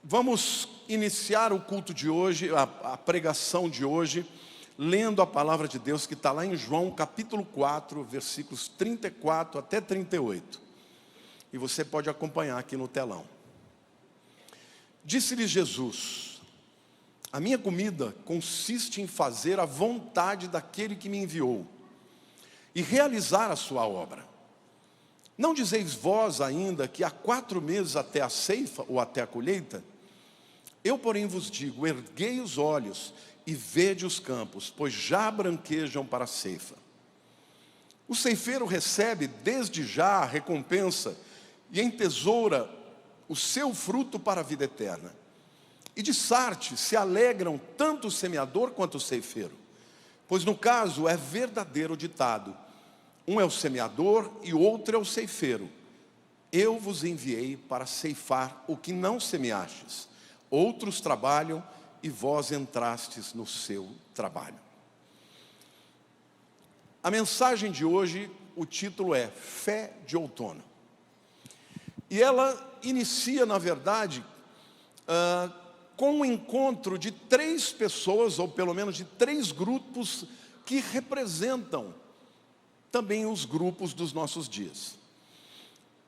Vamos iniciar o culto de hoje, a pregação de hoje, lendo a palavra de Deus que está lá em João capítulo 4, versículos 34 até 38. E você pode acompanhar aqui no telão. Disse-lhe Jesus: a minha comida consiste em fazer a vontade daquele que me enviou e realizar a sua obra. Não dizeis vós ainda que há 4 meses até a ceifa ou até a colheita? Eu, porém, vos digo, erguei os olhos e vede os campos, pois já branquejam para a ceifa. O ceifeiro recebe desde já a recompensa e entesoura o seu fruto para a vida eterna. E de Sarte se alegram tanto o semeador quanto o ceifeiro, pois no caso é verdadeiro o ditado: um é o semeador e o outro é o ceifeiro. Eu vos enviei para ceifar o que não semeastes. Outros trabalham e vós entrastes no seu trabalho. A mensagem de hoje, o título é Fé de Outono. E ela inicia, na verdade, com o encontro de 3 pessoas, ou pelo menos de 3 grupos, que representam também os grupos dos nossos dias.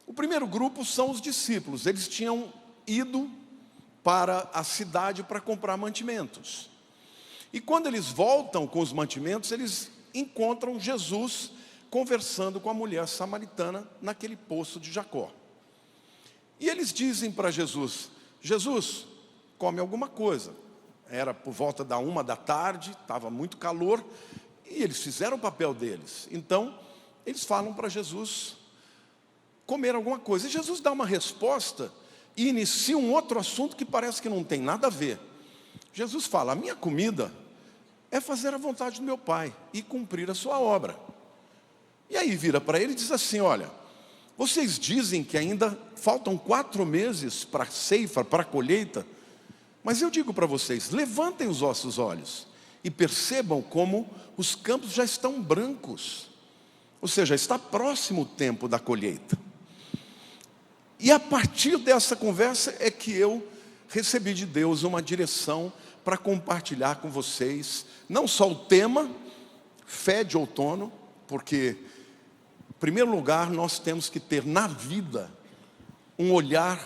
O primeiro grupo são os discípulos. Eles tinham ido para a cidade para comprar mantimentos. E quando eles voltam com os mantimentos, eles encontram Jesus conversando com a mulher samaritana naquele poço de Jacó. E eles dizem para Jesus: Jesus, come alguma coisa. Era por volta da 1 da tarde, estava muito calor, e eles fizeram o papel deles. Então, eles falam para Jesus comer alguma coisa. E Jesus dá uma resposta e inicia um outro assunto que parece que não tem nada a ver. Jesus fala: a minha comida é fazer a vontade do meu Pai e cumprir a sua obra. E aí vira para ele e diz assim: olha, vocês dizem que ainda faltam 4 meses para a ceifa, para a colheita, mas eu digo para vocês, levantem os vossos olhos e percebam como os campos já estão brancos. Ou seja, está próximo o tempo da colheita. E a partir dessa conversa é que eu recebi de Deus uma direção para compartilhar com vocês, não só o tema, fé de outono, porque, em primeiro lugar, nós temos que ter na vida um olhar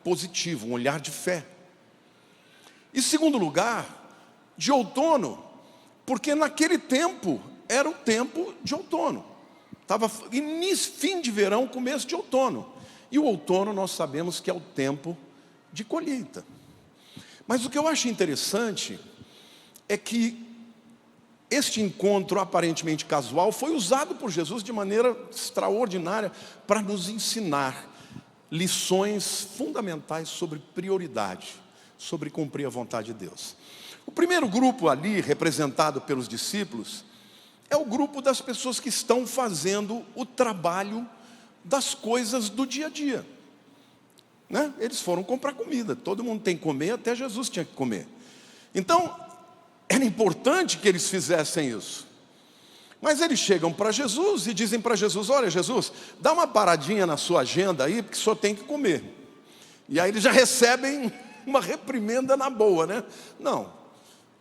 positivo, um olhar de fé. E, em segundo lugar, de outono, porque naquele tempo era o tempo de outono. Estava fim de verão, começo de outono. E o outono nós sabemos que é o tempo de colheita. Mas o que eu acho interessante é que este encontro aparentemente casual foi usado por Jesus de maneira extraordinária para nos ensinar lições fundamentais sobre prioridade, sobre cumprir a vontade de Deus. O primeiro grupo ali, representado pelos discípulos, é o grupo das pessoas que estão fazendo o trabalho das coisas do dia a dia, né? Eles foram comprar comida, todo mundo tem que comer, até Jesus tinha que comer. Então, era importante que eles fizessem isso. Mas eles chegam para Jesus e dizem para Jesus: olha, Jesus, dá uma paradinha na sua agenda aí, porque só tem que comer. E aí eles já recebem uma reprimenda na boa, né? Não,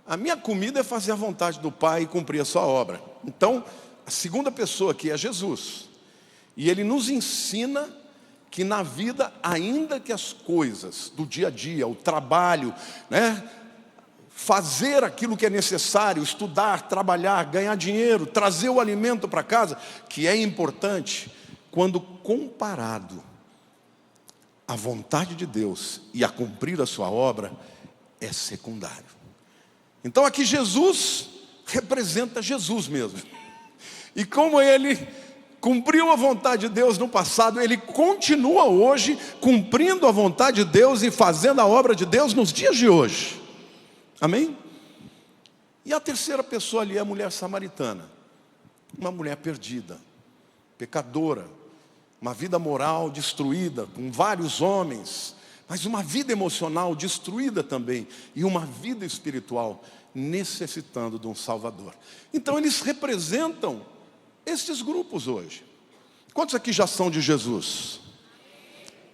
a minha comida é fazer a vontade do Pai e cumprir a sua obra. Então, a segunda pessoa aqui é Jesus. E ele nos ensina que na vida, ainda que as coisas do dia a dia, o trabalho, né, fazer aquilo que é necessário, estudar, trabalhar, ganhar dinheiro, trazer o alimento para casa, que é importante, quando comparado à vontade de Deus e a cumprir a sua obra, é secundário. Então aqui Jesus representa Jesus mesmo. E como ele cumpriu a vontade de Deus no passado, ele continua hoje cumprindo a vontade de Deus e fazendo a obra de Deus nos dias de hoje. Amém? E a terceira pessoa ali é a mulher samaritana. Uma mulher perdida, pecadora, uma vida moral destruída, com vários homens, mas uma vida emocional destruída também, e uma vida espiritual necessitando de um Salvador. Então eles representam estes grupos hoje. Quantos aqui já são de Jesus?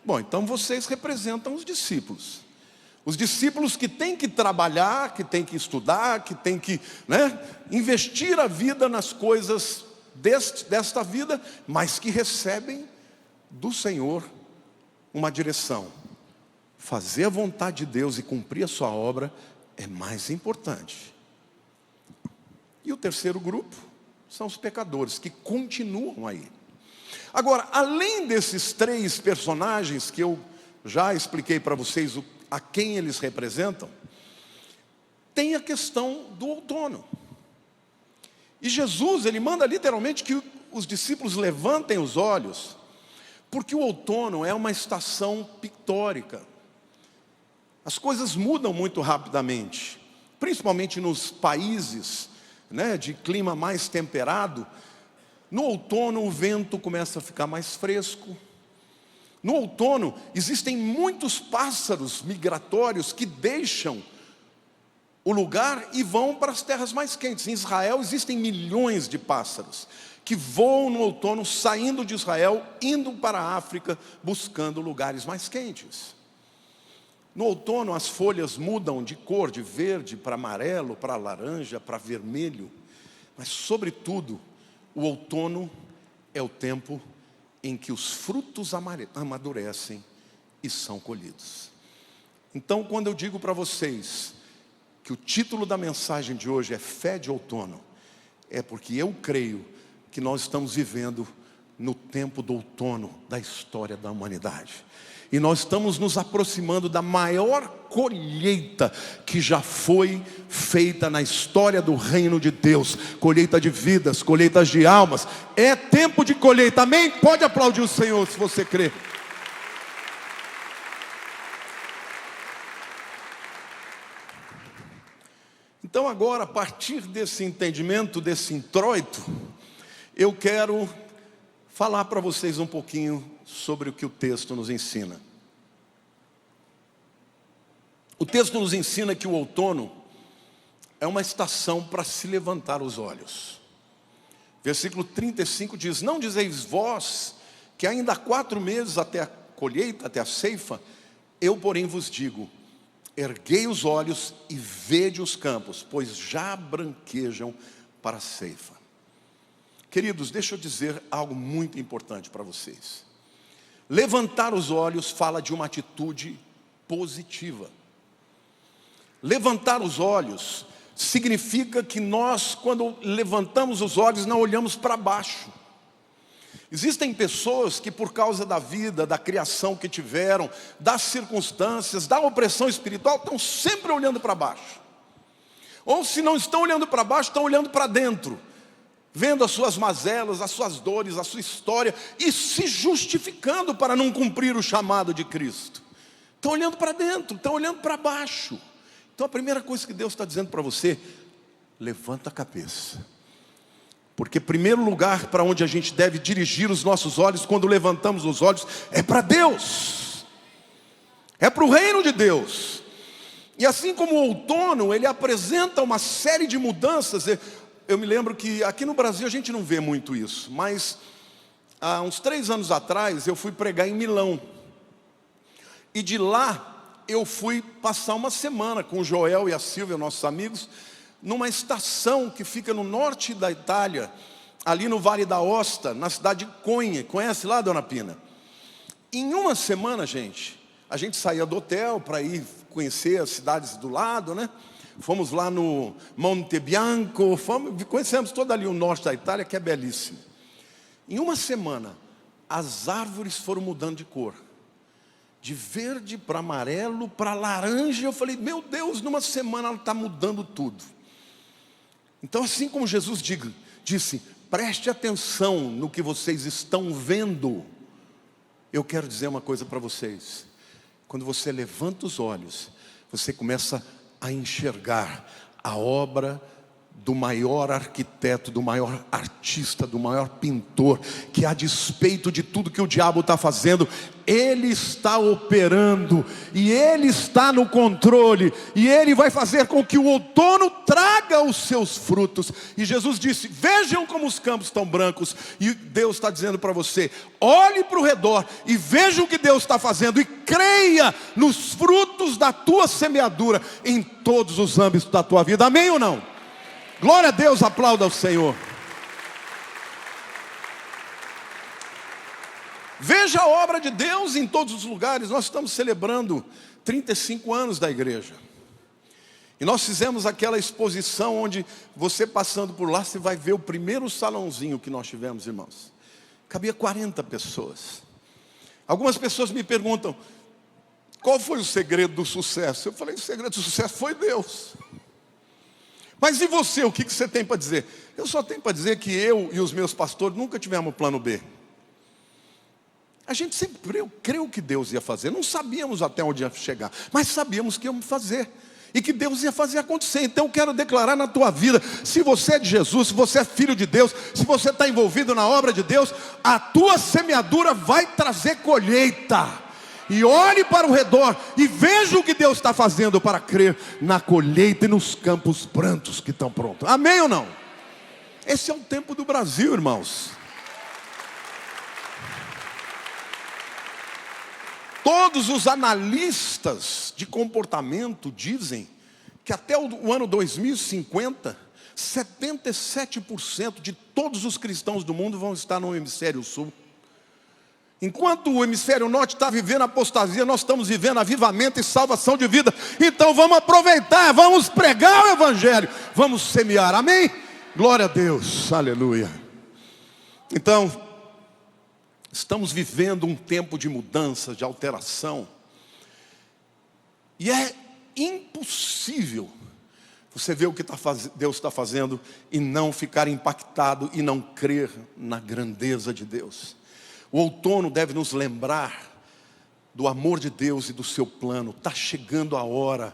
Bom, então vocês representam os discípulos. Os discípulos que têm que trabalhar, que têm que estudar, que têm que, investir a vida nas coisas desta vida, mas que recebem do Senhor uma direção. Fazer a vontade de Deus e cumprir a sua obra é mais importante. E o terceiro grupo são os pecadores, que continuam aí. Agora, além desses três personagens que eu já expliquei para vocês a quem eles representam, tem a questão do outono. E Jesus, ele manda literalmente que os discípulos levantem os olhos, porque o outono é uma estação pictórica. As coisas mudam muito rapidamente, principalmente nos países, de clima mais temperado. No outono o vento começa a ficar mais fresco. No outono existem muitos pássaros migratórios que deixam o lugar e vão para as terras mais quentes. Em Israel existem milhões de pássaros que voam no outono, saindo de Israel, indo para a África, buscando lugares mais quentes. No outono as folhas mudam de cor, de verde para amarelo, para laranja, para vermelho. Mas sobretudo, o outono é o tempo em que os frutos amadurecem e são colhidos. Então, quando eu digo para vocês que o título da mensagem de hoje é Fé de Outono, é porque eu creio que nós estamos vivendo no tempo do outono da história da humanidade. E nós estamos nos aproximando da maior colheita que já foi feita na história do reino de Deus. Colheita de vidas, colheitas de almas. É tempo de colheita, amém? Pode aplaudir o Senhor se você crê. Então agora, a partir desse entendimento, desse introito, eu quero falar para vocês um pouquinho sobre o que o texto nos ensina. O texto nos ensina que o outono é uma estação para se levantar os olhos. Versículo 35 diz: não dizeis vós que ainda há 4 meses até a colheita, até a ceifa? Eu, porém, vos digo, erguei os olhos e vede os campos, pois já branquejam para a ceifa. Queridos, deixa eu dizer algo muito importante para vocês. Levantar os olhos fala de uma atitude positiva. Levantar os olhos significa que nós, quando levantamos os olhos, não olhamos para baixo. Existem pessoas que, por causa da vida, da criação que tiveram, das circunstâncias, da opressão espiritual, estão sempre olhando para baixo. Ou se não estão olhando para baixo, estão olhando para dentro, vendo as suas mazelas, as suas dores, a sua história, e se justificando para não cumprir o chamado de Cristo. Estão olhando para dentro, estão olhando para baixo. Então a primeira coisa que Deus está dizendo para você: levanta a cabeça. Porque primeiro lugar para onde a gente deve dirigir os nossos olhos, quando levantamos os olhos, é para Deus. É para o reino de Deus. E assim como o outono, ele apresenta uma série de mudanças. Eu me lembro que aqui no Brasil a gente não vê muito isso, mas há uns 3 anos atrás eu fui pregar em Milão. E de lá eu fui passar uma semana com o Joel e a Silvia, nossos amigos, numa estação que fica no norte da Itália, ali no Vale da Aosta, na cidade de Conhe. Conhece lá, dona Pina? Em uma semana, gente, a gente saía do hotel para ir conhecer as cidades do lado, Fomos lá no Monte Bianco, conhecemos todo ali o norte da Itália, que é belíssimo. Em uma semana, as árvores foram mudando de cor. De verde para amarelo, para laranja. Eu falei, meu Deus, numa semana ela está mudando tudo. Então, assim como Jesus disse, preste atenção no que vocês estão vendo. Eu quero dizer uma coisa para vocês. Quando você levanta os olhos, você começa a enxergar a obra do maior arquiteto, do maior artista, do maior pintor, que a despeito de tudo que o diabo está fazendo, ele está operando, e ele está no controle, e ele vai fazer com que o outono traga os seus frutos. E Jesus disse: vejam como os campos estão brancos. E Deus está dizendo para você: olhe para o redor e veja o que Deus está fazendo, e creia nos frutos da tua semeadura, em todos os âmbitos da tua vida. Amém ou não? Glória a Deus, aplauda ao Senhor. Veja a obra de Deus em todos os lugares. Nós estamos celebrando 35 anos da igreja. E nós fizemos aquela exposição onde você passando por lá, você vai ver o primeiro salãozinho que nós tivemos, irmãos. Cabia 40 pessoas. Algumas pessoas me perguntam: qual foi o segredo do sucesso? Eu falei: o segredo do sucesso foi Deus. Mas e você, o que você tem para dizer? Eu só tenho para dizer que eu e os meus pastores nunca tivemos plano B. A gente sempre creu que Deus ia fazer. Não sabíamos até onde ia chegar, mas sabíamos que íamos fazer, e que Deus ia fazer acontecer. Então eu quero declarar na tua vida: se você é de Jesus, se você é filho de Deus, se você está envolvido na obra de Deus, a tua semeadura vai trazer colheita. E olhe para o redor e veja o que Deus está fazendo, para crer na colheita e nos campos brancos que estão prontos. Amém ou não? Esse é o tempo do Brasil, irmãos. Todos os analistas de comportamento dizem que até o ano 2050, 77% de todos os cristãos do mundo vão estar no hemisfério sul. Enquanto o hemisfério norte está vivendo apostasia, nós estamos vivendo avivamento e salvação de vida. Então vamos aproveitar, vamos pregar o evangelho, vamos semear, amém? Glória a Deus, aleluia. Então, estamos vivendo um tempo de mudança, de alteração. E é impossível você ver o que Deus está fazendo e não ficar impactado e não crer na grandeza de Deus. O outono deve nos lembrar do amor de Deus e do seu plano. Está chegando a hora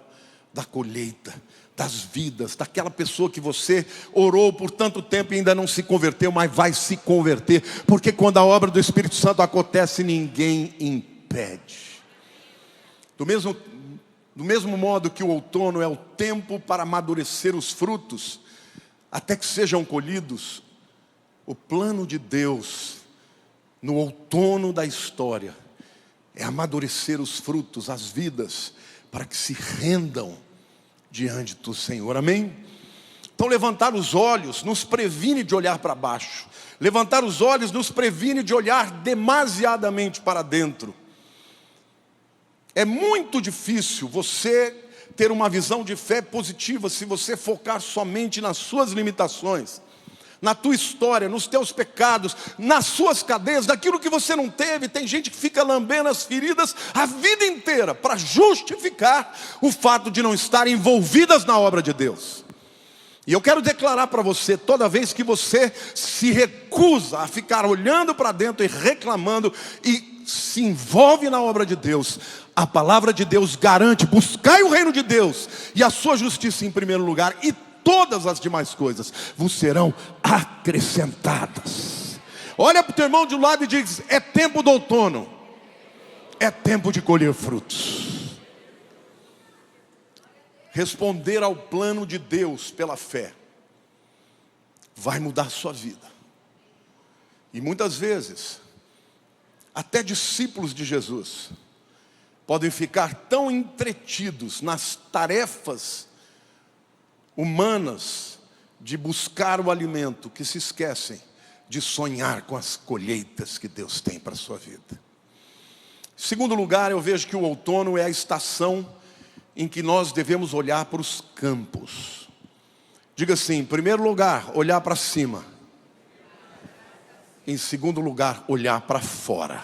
da colheita, das vidas, daquela pessoa que você orou por tanto tempo e ainda não se converteu, mas vai se converter, porque quando a obra do Espírito Santo acontece, ninguém impede. Do mesmo modo que o outono é o tempo para amadurecer os frutos, até que sejam colhidos, o plano de Deus no outono da história é amadurecer os frutos, as vidas, para que se rendam diante do Senhor, amém? Então levantar os olhos nos previne de olhar para baixo. Levantar os olhos nos previne de olhar demasiadamente para dentro. É muito difícil você ter uma visão de fé positiva se você focar somente nas suas limitações, na tua história, nos teus pecados, nas suas cadeias, daquilo que você não teve. Tem gente que fica lambendo as feridas a vida inteira para justificar o fato de não estar envolvidas na obra de Deus. E eu quero declarar para você: toda vez que você se recusa a ficar olhando para dentro e reclamando e se envolve na obra de Deus, a palavra de Deus garante: buscai o reino de Deus e a sua justiça em primeiro lugar, e todas as demais coisas vos serão acrescentadas. Olha para o teu irmão de um lado e diz: é tempo do outono, é tempo de colher frutos. Responder ao plano de Deus pela fé vai mudar a sua vida. E muitas vezes, até discípulos de Jesus podem ficar tão entretidos nas tarefas humanas de buscar o alimento, que se esquecem de sonhar com as colheitas que Deus tem para a sua vida. Em segundo lugar, eu vejo que o outono é a estação em que nós devemos olhar para os campos. Diga assim: em primeiro lugar, olhar para cima. Em segundo lugar, olhar para fora.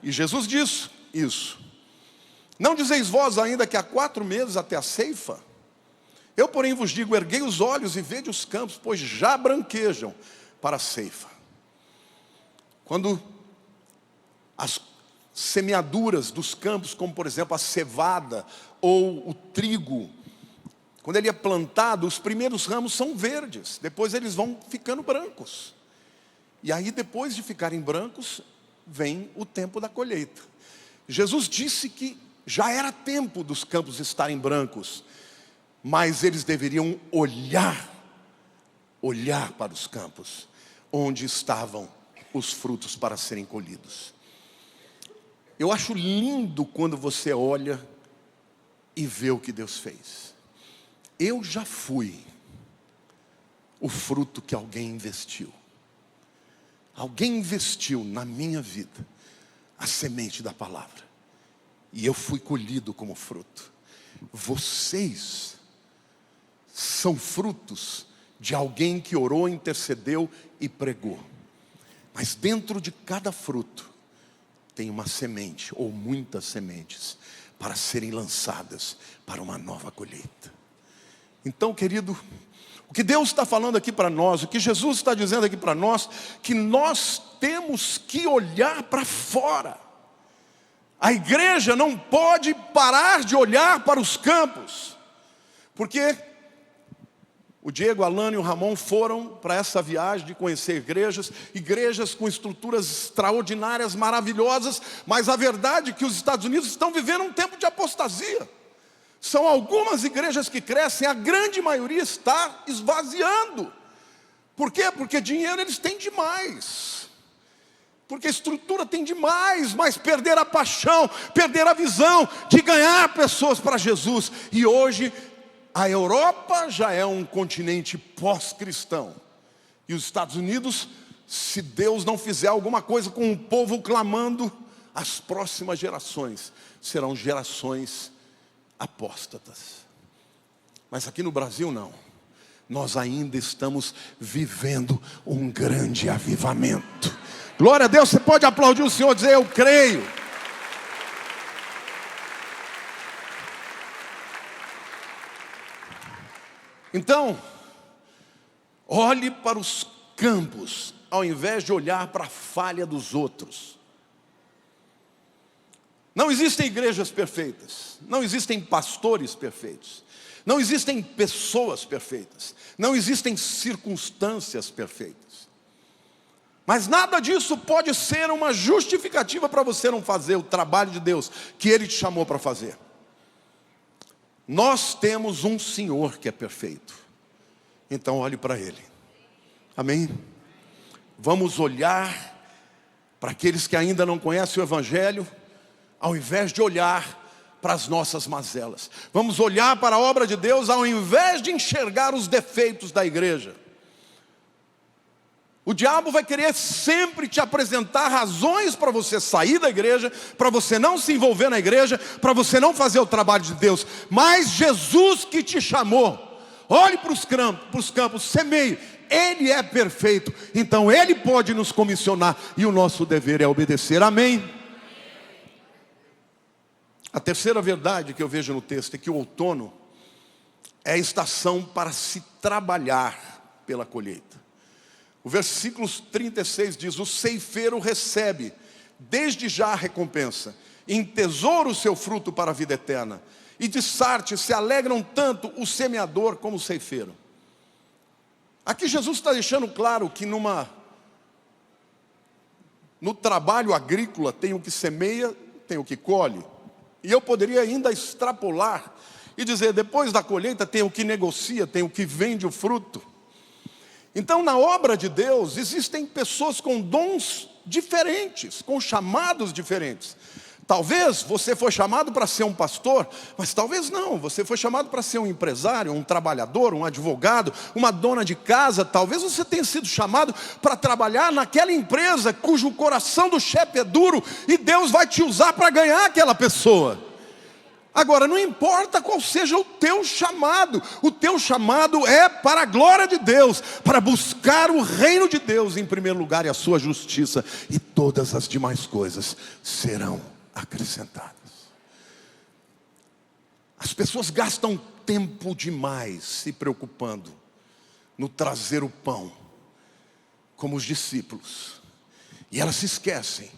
E Jesus diz isso: não dizeis vós ainda que há 4 meses até a ceifa? Eu, porém, vos digo: erguei os olhos e vede os campos, pois já branquejam para a ceifa. Quando as semeaduras dos campos, como por exemplo a cevada ou o trigo, quando ele é plantado, os primeiros ramos são verdes, depois eles vão ficando brancos. E aí, depois de ficarem brancos, vem o tempo da colheita. Jesus disse que já era tempo dos campos estarem brancos, mas eles deveriam olhar para os campos, onde estavam os frutos para serem colhidos. Eu acho lindo quando você olha e vê o que Deus fez. Eu já fui o fruto que alguém investiu. Alguém investiu na minha vida a semente da palavra, e eu fui colhido como fruto. Vocês são frutos de alguém que orou, intercedeu e pregou. Mas dentro de cada fruto tem uma semente, ou muitas sementes, para serem lançadas para uma nova colheita. Então, querido, o que Deus está falando aqui para nós, o que Jesus está dizendo aqui para nós, que nós temos que olhar para fora. A igreja não pode parar de olhar para os campos, porque o Diego, a Alana e o Ramon foram para essa viagem de conhecer igrejas com estruturas extraordinárias, maravilhosas, mas a verdade é que os Estados Unidos estão vivendo um tempo de apostasia. São algumas igrejas que crescem, a grande maioria está esvaziando. Por quê? Porque dinheiro eles têm demais. Porque a estrutura tem demais, mas perderam a paixão, perderam a visão de ganhar pessoas para Jesus. E hoje a Europa já é um continente pós-cristão. E os Estados Unidos, se Deus não fizer alguma coisa com o povo clamando, as próximas gerações serão gerações apóstatas. Mas aqui no Brasil não. Nós ainda estamos vivendo um grande avivamento. Glória a Deus, você pode aplaudir o Senhor e dizer: eu creio. Então, olhe para os campos, ao invés de olhar para a falha dos outros. Não existem igrejas perfeitas, não existem pastores perfeitos, não existem pessoas perfeitas, não existem circunstâncias perfeitas. Mas nada disso pode ser uma justificativa para você não fazer o trabalho de Deus que Ele te chamou para fazer. Nós temos um Senhor que é perfeito, então olhe para Ele. Amém? Vamos olhar para aqueles que ainda não conhecem o Evangelho, ao invés de olhar para as nossas mazelas. Vamos olhar para a obra de Deus ao invés de enxergar os defeitos da igreja. O diabo vai querer sempre te apresentar razões para você sair da igreja, para você não se envolver na igreja, para você não fazer o trabalho de Deus. Mas Jesus que te chamou, olhe para os campos, semeie. Ele é perfeito, então Ele pode nos comissionar e o nosso dever é obedecer. Amém? A terceira verdade que eu vejo no texto é que o outono é a estação para se trabalhar pela colheita. O versículo 36 diz: o ceifeiro recebe desde já a recompensa, entesoura o seu fruto para a vida eterna, e de Sarte se alegram tanto o semeador como o ceifeiro. Aqui Jesus está deixando claro que no trabalho agrícola tem o que semeia, tem o que colhe. E eu poderia ainda extrapolar e dizer, depois da colheita tem o que negocia, tem o que vende o fruto. Então, na obra de Deus, existem pessoas com dons diferentes, com chamados diferentes. Talvez você foi chamado para ser um pastor, mas talvez não, você foi chamado para ser um empresário, um trabalhador, um advogado, uma dona de casa. Talvez você tenha sido chamado para trabalhar naquela empresa cujo coração do chefe é duro, e Deus vai te usar para ganhar aquela pessoa. Agora, não importa qual seja o teu chamado é para a glória de Deus, para buscar o reino de Deus em primeiro lugar e a sua justiça, e todas as demais coisas serão acrescentadas. As pessoas gastam tempo demais se preocupando no trazer o pão, como os discípulos, e elas se esquecem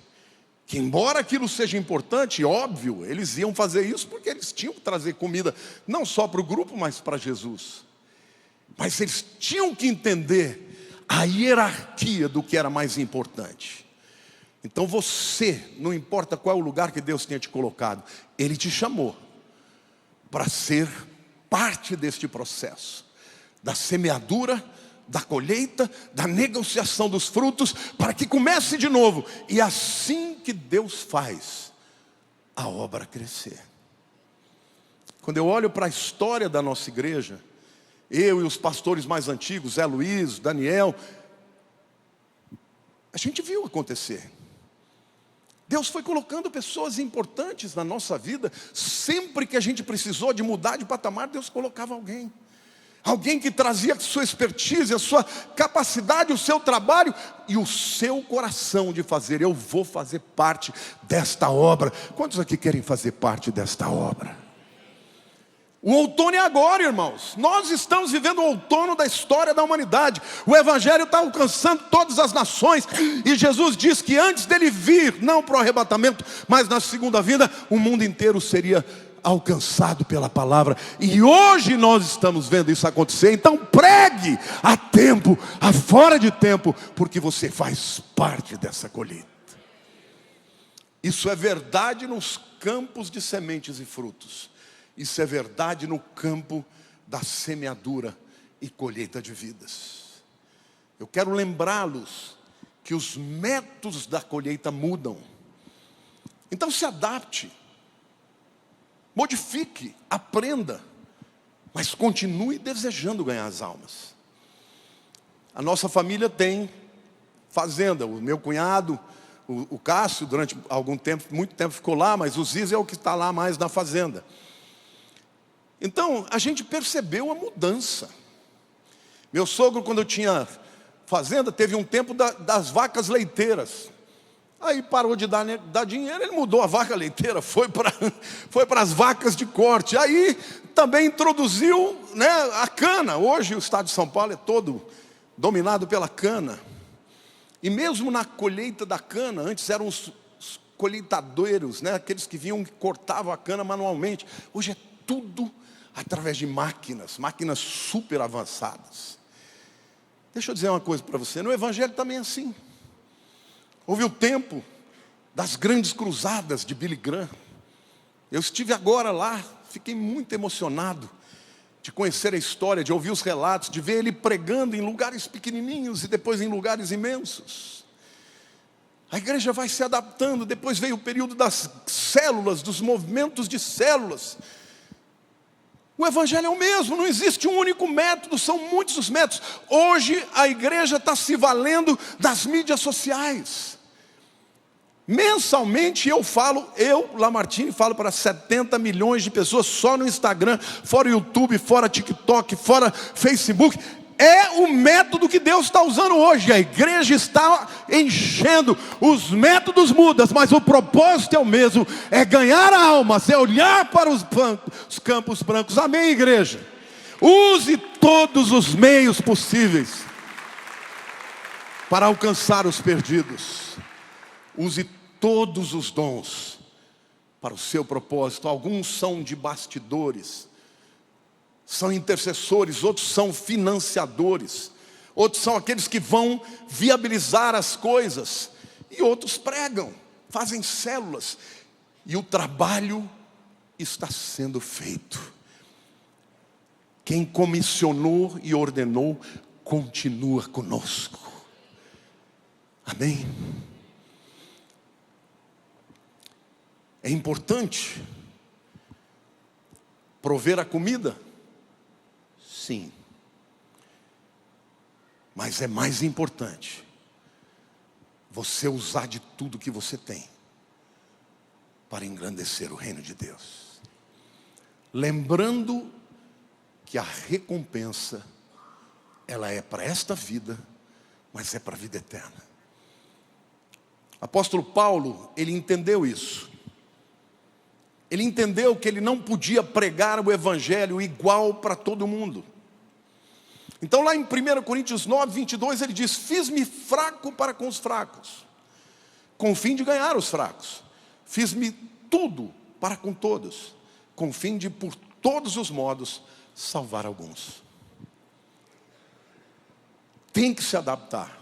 que embora aquilo seja importante, óbvio, eles iam fazer isso porque eles tinham que trazer comida, não só para o grupo, mas para Jesus. Mas eles tinham que entender a hierarquia do que era mais importante. Então você, não importa qual é o lugar que Deus tenha te colocado, Ele te chamou para ser parte deste processo, da semeadura, da colheita, da negociação dos frutos, para que comece de novo. E assim que Deus faz a obra crescer. Quando eu olho para a história da nossa igreja, eu e os pastores mais antigos, Zé Luiz, Daniel, a gente viu acontecer. Deus foi colocando pessoas importantes na nossa vida. Sempre que a gente precisou de mudar de patamar, Deus colocava alguém. Alguém que trazia a sua expertise, a sua capacidade, o seu trabalho e o seu coração de fazer. Eu vou fazer parte desta obra. Quantos aqui querem fazer parte desta obra? O outono é agora, irmãos. Nós estamos vivendo o outono da história da humanidade. O Evangelho está alcançando todas as nações. E Jesus diz que antes dele vir, não para o arrebatamento, mas na segunda vinda, o mundo inteiro seria alcançado pela palavra. E hoje nós estamos vendo isso acontecer. Então pregue a tempo, a fora de tempo, porque você faz parte dessa colheita. Isso é verdade nos campos de sementes e frutos. Isso é verdade no campo da semeadura e colheita de vidas. Eu quero lembrá-los que os métodos da colheita mudam. Então se adapte. Modifique, aprenda, mas continue desejando ganhar as almas. A nossa família tem fazenda. O meu cunhado, o Cássio, durante algum tempo, muito tempo ficou lá, mas o Ziz é o que está lá mais na fazenda. Então, a gente percebeu a mudança. Meu sogro, quando eu tinha fazenda, teve um tempo das vacas leiteiras. Aí parou de dar dinheiro, ele mudou a vaca leiteira, foi para as vacas de corte. Aí também introduziu, né, a cana. Hoje o estado de São Paulo é todo dominado pela cana. E mesmo na colheita da cana, antes eram os colheitadeiros, né, aqueles que vinham e cortavam a cana manualmente. Hoje é tudo através de máquinas super avançadas. Deixa eu dizer uma coisa para você, no Evangelho também é assim. Houve o tempo das grandes cruzadas de Billy Graham. Eu estive agora lá, fiquei muito emocionado de conhecer a história, de ouvir os relatos, de ver ele pregando em lugares pequenininhos e depois em lugares imensos. A igreja vai se adaptando, depois veio o período das células, dos movimentos de células. O Evangelho é o mesmo, não existe um único método, são muitos os métodos. Hoje a igreja está se valendo das mídias sociais. Mensalmente eu, Lamartine, falo para 70 milhões de pessoas só no Instagram, fora YouTube, fora TikTok, fora Facebook. É o método que Deus está usando hoje. A igreja está enchendo. Os métodos mudam, mas o propósito é o mesmo. É ganhar almas, é olhar para os campos brancos. Amém, igreja? Use todos os meios possíveis para alcançar os perdidos. Use todos os dons para o seu propósito. Alguns são de bastidores, são intercessores, outros são financiadores, outros são aqueles que vão viabilizar as coisas, e outros pregam, fazem células, e o trabalho está sendo feito. Quem comissionou e ordenou continua conosco. Amém? É importante prover a comida? Sim. Mas é mais importante você usar de tudo que você tem para engrandecer o reino de Deus. Lembrando que a recompensa, ela é para esta vida, mas é para a vida eterna. Apóstolo Paulo, ele entendeu isso. Ele entendeu que ele não podia pregar o evangelho igual para todo mundo. Então lá em 1 Coríntios 9, 22, ele diz: fiz-me fraco para com os fracos, com o fim de ganhar os fracos. Fiz-me tudo para com todos, com o fim de, por todos os modos, salvar alguns. Tem que se adaptar.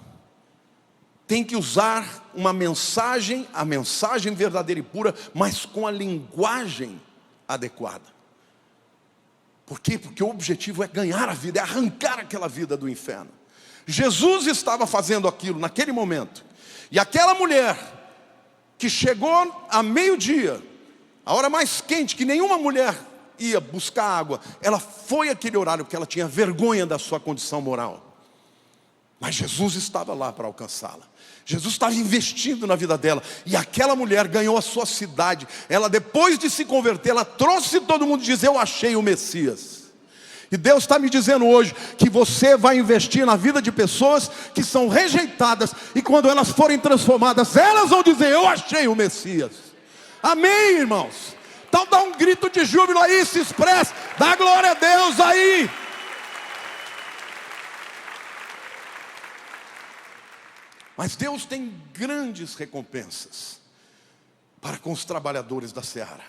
Tem que usar uma mensagem, a mensagem verdadeira e pura, mas com a linguagem adequada. Por quê? Porque o objetivo é ganhar a vida, é arrancar aquela vida do inferno. Jesus estava fazendo aquilo naquele momento. E aquela mulher que chegou a meio-dia, a hora mais quente, que nenhuma mulher ia buscar água, ela foi aquele horário porque ela tinha vergonha da sua condição moral. Mas Jesus estava lá para alcançá-la. Jesus estava investindo na vida dela. E aquela mulher ganhou a sua cidade. Ela, depois de se converter, ela trouxe todo mundo e diz: eu achei o Messias. E Deus está me dizendo hoje que você vai investir na vida de pessoas que são rejeitadas. E quando elas forem transformadas, elas vão dizer: eu achei o Messias. Amém, irmãos? Então dá um grito de júbilo aí, se expressa. Dá glória a Deus aí. Mas Deus tem grandes recompensas para com os trabalhadores da seara.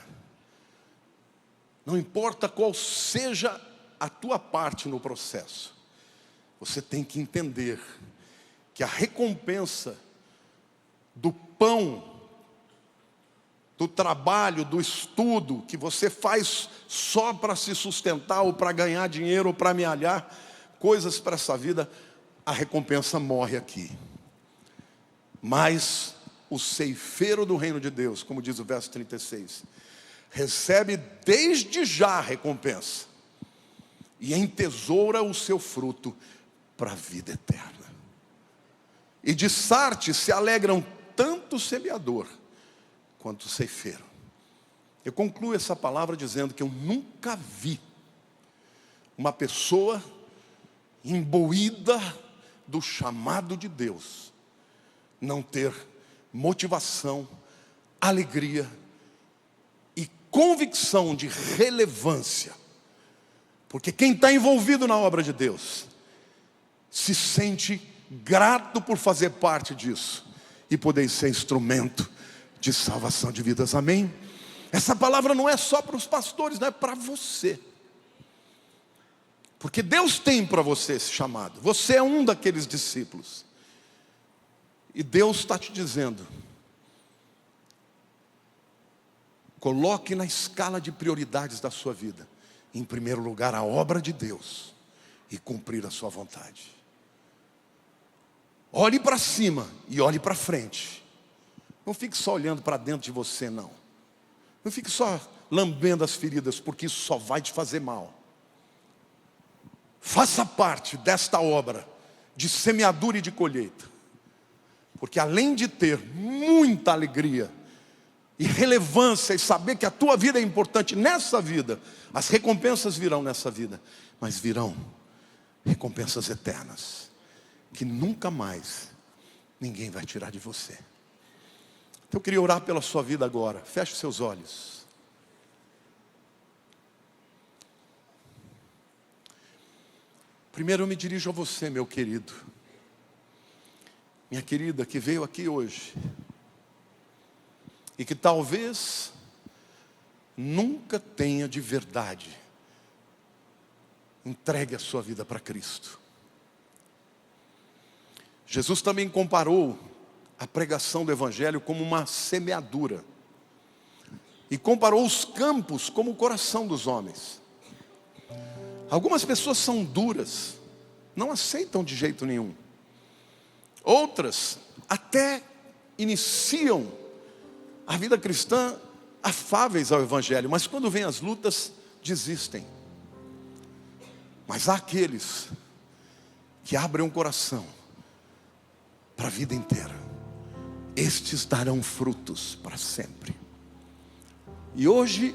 Não importa qual seja a tua parte no processo, você tem que entender que a recompensa do pão, do trabalho, do estudo, que você faz só para se sustentar, ou para ganhar dinheiro, ou para amealhar coisas para essa vida, a recompensa morre aqui. Mas o ceifeiro do reino de Deus, como diz o verso 36, recebe desde já a recompensa e entesoura o seu fruto para a vida eterna. E de Sarte se alegram tanto o semeador quanto o ceifeiro. Eu concluo essa palavra dizendo que eu nunca vi uma pessoa imbuída do chamado de Deus não ter motivação, alegria e convicção de relevância. Porque quem está envolvido na obra de Deus se sente grato por fazer parte disso e poder ser instrumento de salvação de vidas. Amém? Essa palavra não é só para os pastores, não é para você. Porque Deus tem para você esse chamado. Você é um daqueles discípulos. E Deus está te dizendo: coloque na escala de prioridades da sua vida, em primeiro lugar, a obra de Deus e cumprir a sua vontade. Olhe para cima e olhe para frente. Não fique só olhando para dentro de você, não. Não fique só lambendo as feridas, porque isso só vai te fazer mal. Faça parte desta obra de semeadura e de colheita. Porque além de ter muita alegria e relevância e saber que a tua vida é importante nessa vida, as recompensas virão nessa vida, mas virão recompensas eternas, que nunca mais ninguém vai tirar de você. Então eu queria orar pela sua vida agora. Feche os seus olhos. Primeiro eu me dirijo a você, meu querido, minha querida, que veio aqui hoje e que talvez nunca tenha de verdade entregue a sua vida para Cristo. Jesus também comparou a pregação do Evangelho como uma semeadura e comparou os campos como o coração dos homens. Algumas pessoas são duras, não aceitam de jeito nenhum. Outras até iniciam a vida cristã afáveis ao Evangelho, mas quando vêm as lutas, desistem. Mas há aqueles que abrem um coração para a vida inteira. Estes darão frutos para sempre. E hoje,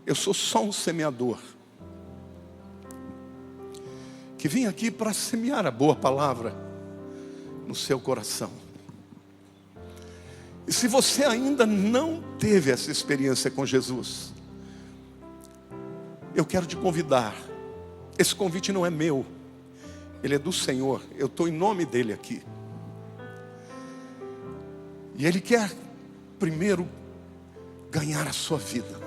eu sou só um semeador, que vim aqui para semear a boa palavra no seu coração. E se você ainda não teve essa experiência com Jesus, eu quero te convidar. Esse convite não é meu, ele é do Senhor. Eu estou em nome dele aqui. E Ele quer primeiro ganhar a sua vida,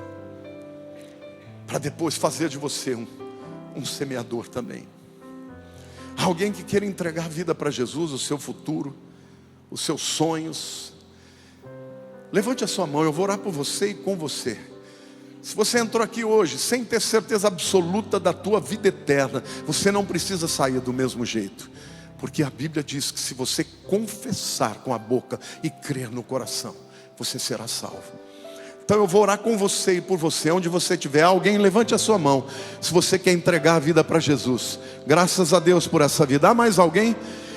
para depois fazer de você um semeador também. Alguém que queira entregar a vida para Jesus, o seu futuro, os seus sonhos. Levante a sua mão, eu vou orar por você e com você. Se você entrou aqui hoje sem ter certeza absoluta da tua vida eterna, você não precisa sair do mesmo jeito, porque a Bíblia diz que se você confessar com a boca e crer no coração, você será salvo. Então eu vou orar com você e por você, onde você estiver. Alguém levante a sua mão, se você quer entregar a vida para Jesus. Graças a Deus por essa vida. Há mais alguém?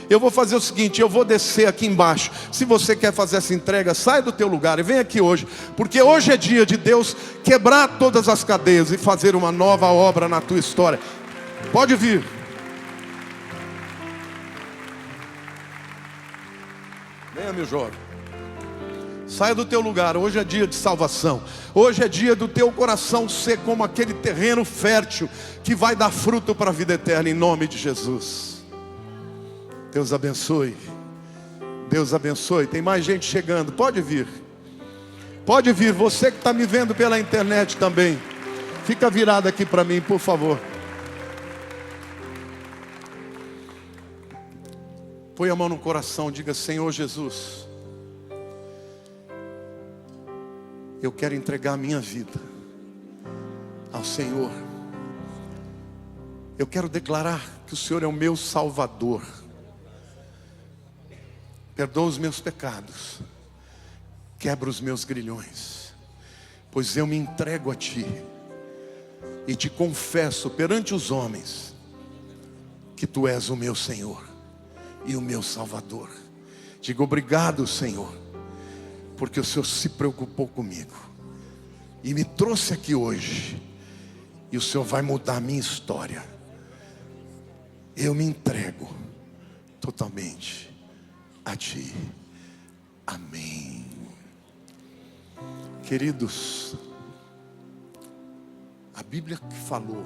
Eu vou fazer o seguinte, eu vou descer aqui embaixo. Se você quer fazer essa entrega, sai do teu lugar e vem aqui hoje, porque hoje é dia de Deus quebrar todas as cadeias e fazer uma nova obra na tua história. Pode vir. Venha, meu jovem. Saia do teu lugar, hoje é dia de salvação. Hoje é dia do teu coração ser como aquele terreno fértil que vai dar fruto para a vida eterna, em nome de Jesus. Deus abençoe. Deus abençoe. Tem mais gente chegando, pode vir. Pode vir, você que está me vendo pela internet também. Fica virado aqui para mim, por favor. Põe a mão no coração, diga: Senhor Jesus, eu quero entregar a minha vida ao Senhor. Eu quero declarar que o Senhor é o meu Salvador. Perdoa os meus pecados, quebra os meus grilhões, pois eu me entrego a Ti e te confesso perante os homens que Tu és o meu Senhor e o meu Salvador. Digo obrigado, Senhor, porque o Senhor se preocupou comigo e me trouxe aqui hoje, e o Senhor vai mudar a minha história. Eu me entrego totalmente a Ti. Amém. Queridos, a Bíblia falou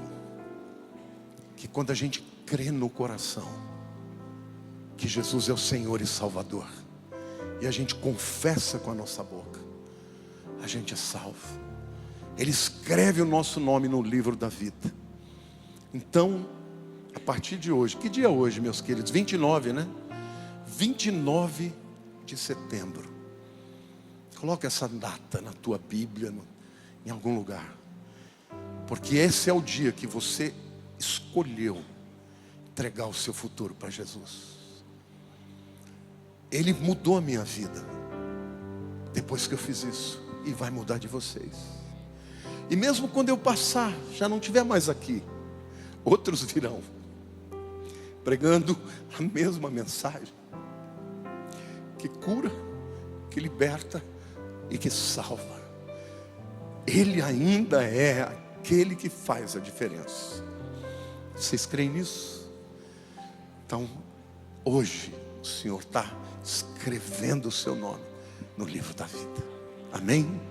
que quando a gente crê no coração que Jesus é o Senhor e Salvador, e a gente confessa com a nossa boca, a gente é salvo. Ele escreve o nosso nome no livro da vida. Então, a partir de hoje, que dia é hoje, meus queridos? 29, né? 29 de setembro. Coloca essa data na tua Bíblia, em algum lugar, porque esse é o dia que você escolheu entregar o seu futuro para Jesus. Ele mudou a minha vida depois que eu fiz isso, e vai mudar de vocês. E mesmo quando eu passar, já não estiver mais aqui, outros virão pregando a mesma mensagem, que cura, que liberta e que salva. Ele ainda é aquele que faz a diferença. Vocês creem nisso? Então, hoje o Senhor está escrevendo o seu nome no livro da vida. Amém?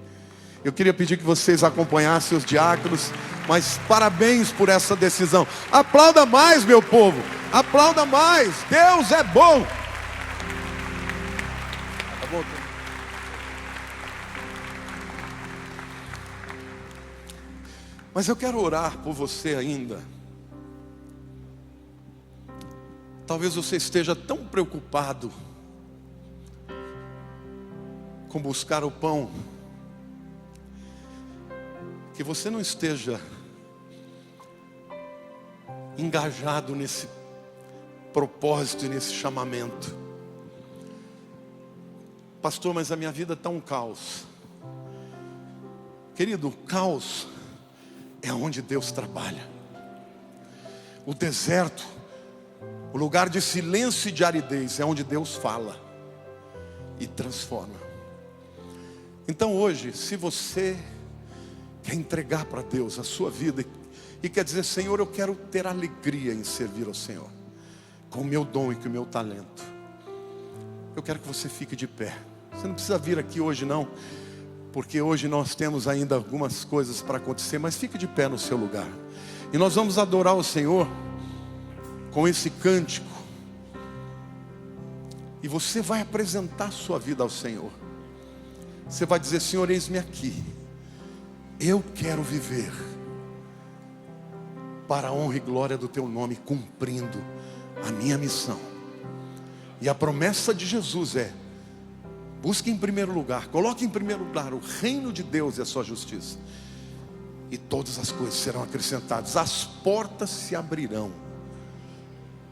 Eu queria pedir que vocês acompanhassem os diáconos, mas parabéns por essa decisão. Aplauda mais, meu povo, aplauda mais. Deus é bom. Mas eu quero orar por você ainda. Talvez você esteja tão preocupado com buscar o pão, que você não esteja engajado nesse propósito e nesse chamamento. Pastor, mas a minha vida está um caos. Querido, o caos é onde Deus trabalha. O deserto, o lugar de silêncio e de aridez, é onde Deus fala e transforma. Então hoje, se você quer entregar para Deus a sua vida e quer dizer: Senhor, eu quero ter alegria em servir ao Senhor, com o meu dom e com o meu talento, eu quero que você fique de pé. Você não precisa vir aqui hoje não, porque hoje nós temos ainda algumas coisas para acontecer, mas fique de pé no seu lugar. E nós vamos adorar o Senhor com esse cântico. e você vai apresentar sua vida ao Senhor. Você vai dizer: Senhor, eis-me aqui, eu quero viver para a honra e glória do teu nome, cumprindo a minha missão. E a promessa de Jesus é: busque em primeiro lugar, coloque em primeiro lugar o reino de Deus e a sua justiça, e todas as coisas serão acrescentadas. As portas se abrirão,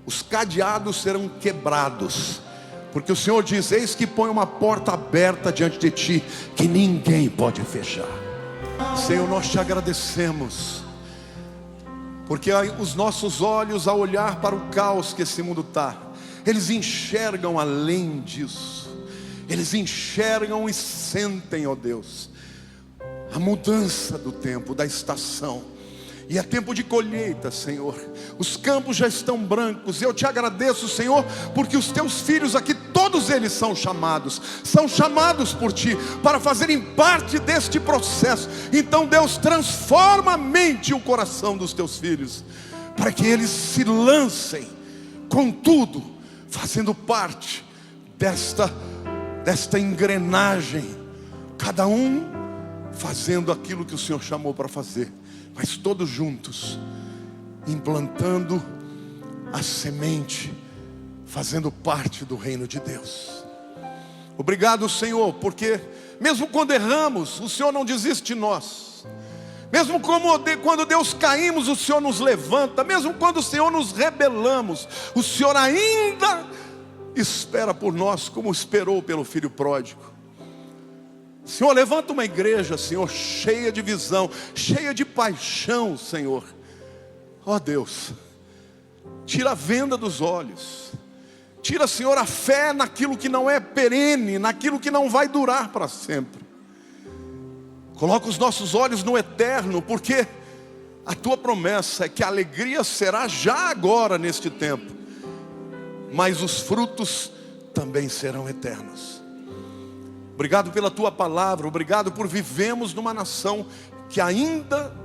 os cadeados serão quebrados, porque o Senhor diz: eis que põe uma porta aberta diante de ti, que ninguém pode fechar. Senhor, nós te agradecemos, porque os nossos olhos, ao olhar para o caos que esse mundo está, eles enxergam além disso. Eles enxergam e sentem, ó Deus, a mudança do tempo, da estação. E é tempo de colheita, Senhor. Os campos já estão brancos. Eu te agradeço, Senhor, porque os teus filhos aqui, todos eles são chamados por ti, para fazerem parte deste processo. Então, Deus, transforma a mente e o coração dos teus filhos, para que eles se lancem com tudo, fazendo parte desta engrenagem, cada um fazendo aquilo que o Senhor chamou para fazer, mas todos juntos, implantando a semente, fazendo parte do reino de Deus. Obrigado, Senhor, porque mesmo quando erramos, o Senhor não desiste de nós. Mesmo quando Deus caímos, o Senhor nos levanta. Mesmo quando o Senhor nos rebelamos, o Senhor ainda espera por nós, como esperou pelo filho pródigo. Senhor, levanta uma igreja, Senhor, cheia de visão, cheia de paixão, Senhor. Ó Deus, tira a venda dos olhos. Tira, Senhor, a fé naquilo que não é perene, naquilo que não vai durar para sempre. Coloca os nossos olhos no eterno, porque a tua promessa é que a alegria será já agora neste tempo, mas os frutos também serão eternos. Obrigado pela tua palavra, obrigado por vivemos numa nação que ainda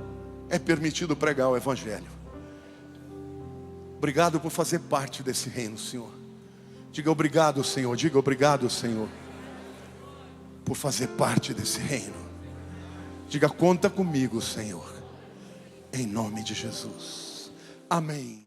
é permitido pregar o evangelho. Obrigado por fazer parte desse reino, Senhor. Diga obrigado, Senhor, diga obrigado, Senhor, por fazer parte desse reino. Diga: conta comigo, Senhor, em nome de Jesus. Amém.